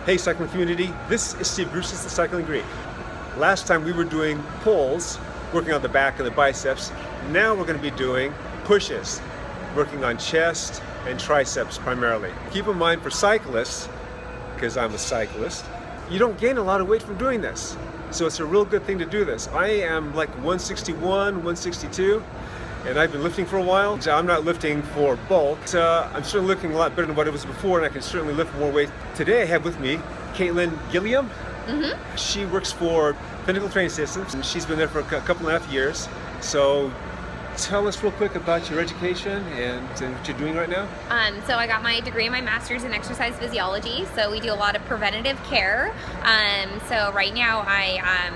Hey cycling community, this is Steve Grusis, the Cycling Greek. Last time we were doing pulls, working on the back of the biceps. Now we're going to be doing pushes, working on chest and triceps primarily. Keep in mind for cyclists, because I'm a cyclist, you don't gain a lot of weight from doing this. So it's a real good thing to do this. I am like 161, 162. And I've been lifting for a while. I'm not lifting for bulk. I'm certainly looking a lot better than what it was before, and I can certainly lift more weight. Today I have with me Katelyn Gilliam. She works for Pinnacle Training Systems, and she's been there for a couple and a half years. So tell us real quick about your education and what you're doing right now. So I got my degree and my master's in exercise physiology. So we do a lot of preventative care. So right now I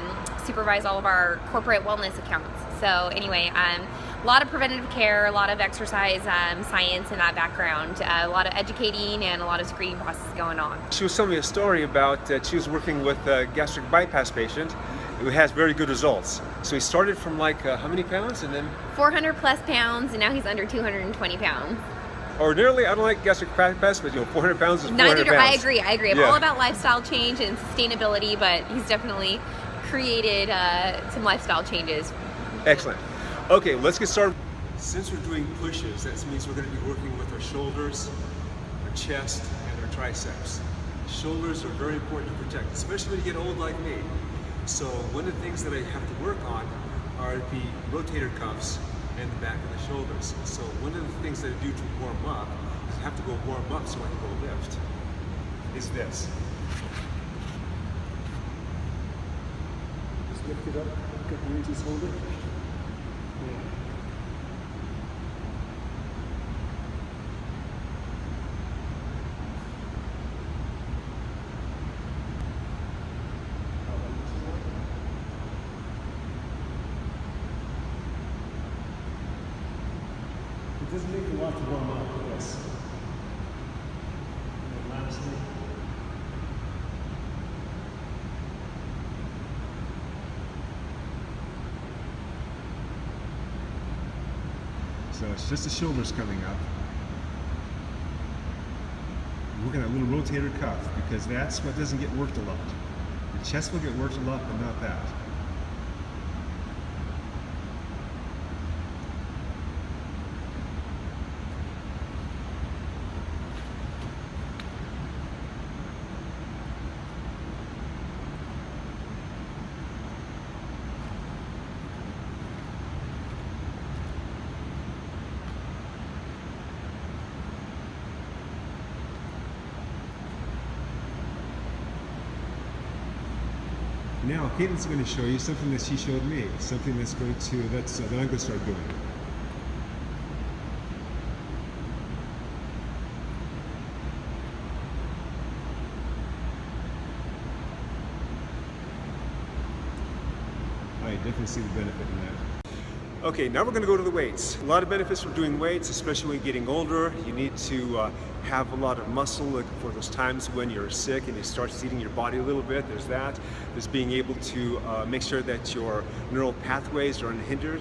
supervise all of our corporate wellness accounts. So anyway, a lot of preventative care, a lot of exercise science in that background, a lot of educating and a lot of screening process going on. She was telling me a story about she was working with a gastric bypass patient who has very good results. So he started from like how many pounds and then? 400 plus pounds, and now he's under 220 pounds. Ordinarily, I don't like gastric bypass, but 400 pounds is 400 Neither do pounds. I agree. I'm all about lifestyle change and sustainability, but he's definitely created some lifestyle changes. Excellent. Okay, let's get started. Since we're doing pushes, that means we're going to be working with our shoulders, our chest, and our triceps. Shoulders are very important to protect, especially when you get old like me. So one of the things that I have to work on are the rotator cuffs and the back of the shoulders. So one of the things that I do to warm up is I have to go warm up so I can go lift, is this. Just lift it up a couple inches, hold it. It doesn't take a lot to warm up with this. And then lastly, so it's just the shoulders coming up. We're going to have a little rotator cuff because that's what doesn't get worked a lot. The chest will get worked a lot, but not that. Now, Katelyn's going to show you something that she showed me, something that's going to, that I'm going to start doing. I definitely see the benefit in that. Okay, now we're going to go to the weights. A lot of benefits from doing weights, especially when you're getting older. You need to have a lot of muscle for those times when you're sick and you start seeding your body a little bit. There's that. There's being able to make sure that your neural pathways are unhindered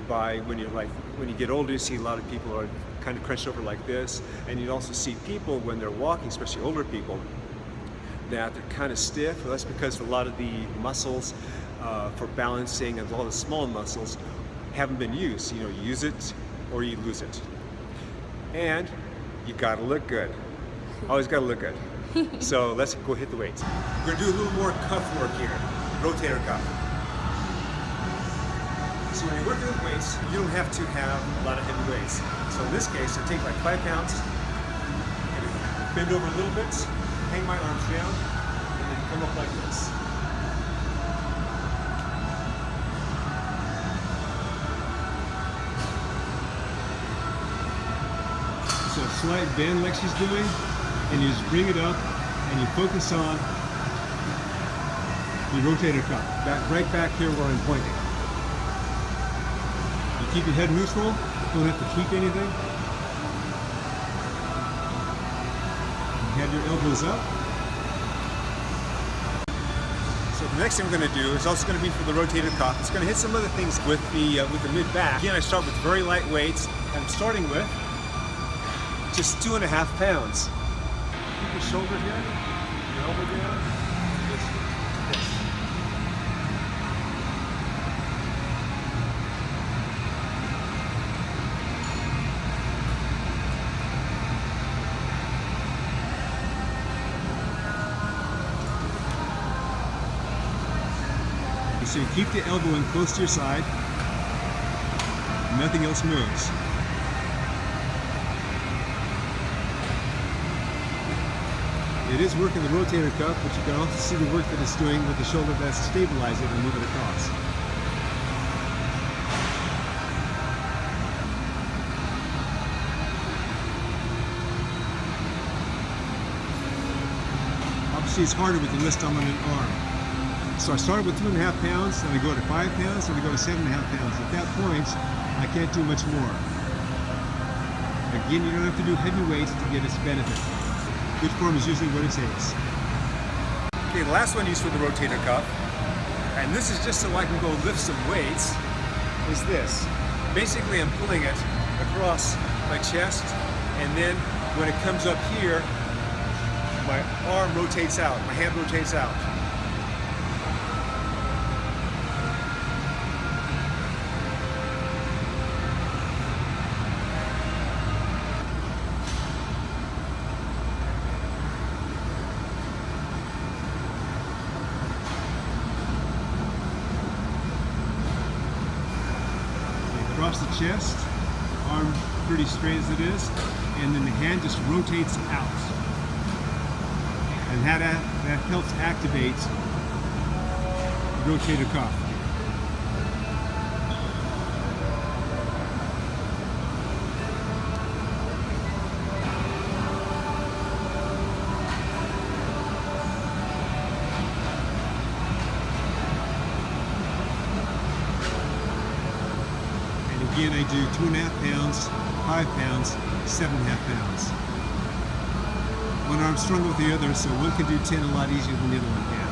by when you get older. You see a lot of people are kind of crunched over like this, and you also see people when they're walking, especially older people, that they're kind of stiff. Well, that's because a lot of the muscles for balancing and all the small muscles haven't been used. You use it or you lose it. And you gotta look good. Always gotta look good. So let's go hit the weights. We're gonna do a little more cuff work here. Rotator cuff. So when you're working with weights, you don't have to have a lot of heavy weights. So in this case, I take like 5 pounds, and bend over a little bit, hang my arms down, and then come up like this. So a slight bend like she's doing, and you just bring it up and you focus on your rotator cuff, right back here where I'm pointing. You keep your head neutral, don't have to tweak anything. You have your elbows up. So the next thing we're going to do is also going to be for the rotator cuff. It's going to hit some other things with the mid-back. Again, I start with very light weights. I'm starting with just 2.5 pounds. Keep your shoulder here, your elbow down. Just this. So you keep the elbow in close to your side. Nothing else moves. It is working the rotator cuff, but you can also see the work that it's doing with the shoulder blade to stabilize it and move it across. Obviously it's harder with the wrist on an arm. So I started with 2.5 pounds, then I go to 5 pounds, then I go to 7.5 pounds. At that point, I can't do much more. Again, you don't have to do heavy weights to get its benefit. Good form is usually what it takes. Okay, the last one used for the rotator cuff, and this is just so I can go lift some weights, is this. Basically, I'm pulling it across my chest, and then when it comes up here, my arm rotates out, my hand rotates out. Across the chest, arm pretty straight as it is, and then the hand just rotates out. And that helps activate the rotator cuff. Again, I do 2.5 pounds, 5 pounds, 7.5 pounds. One arm stronger with the other, so one can do 10 a lot easier than the other one can.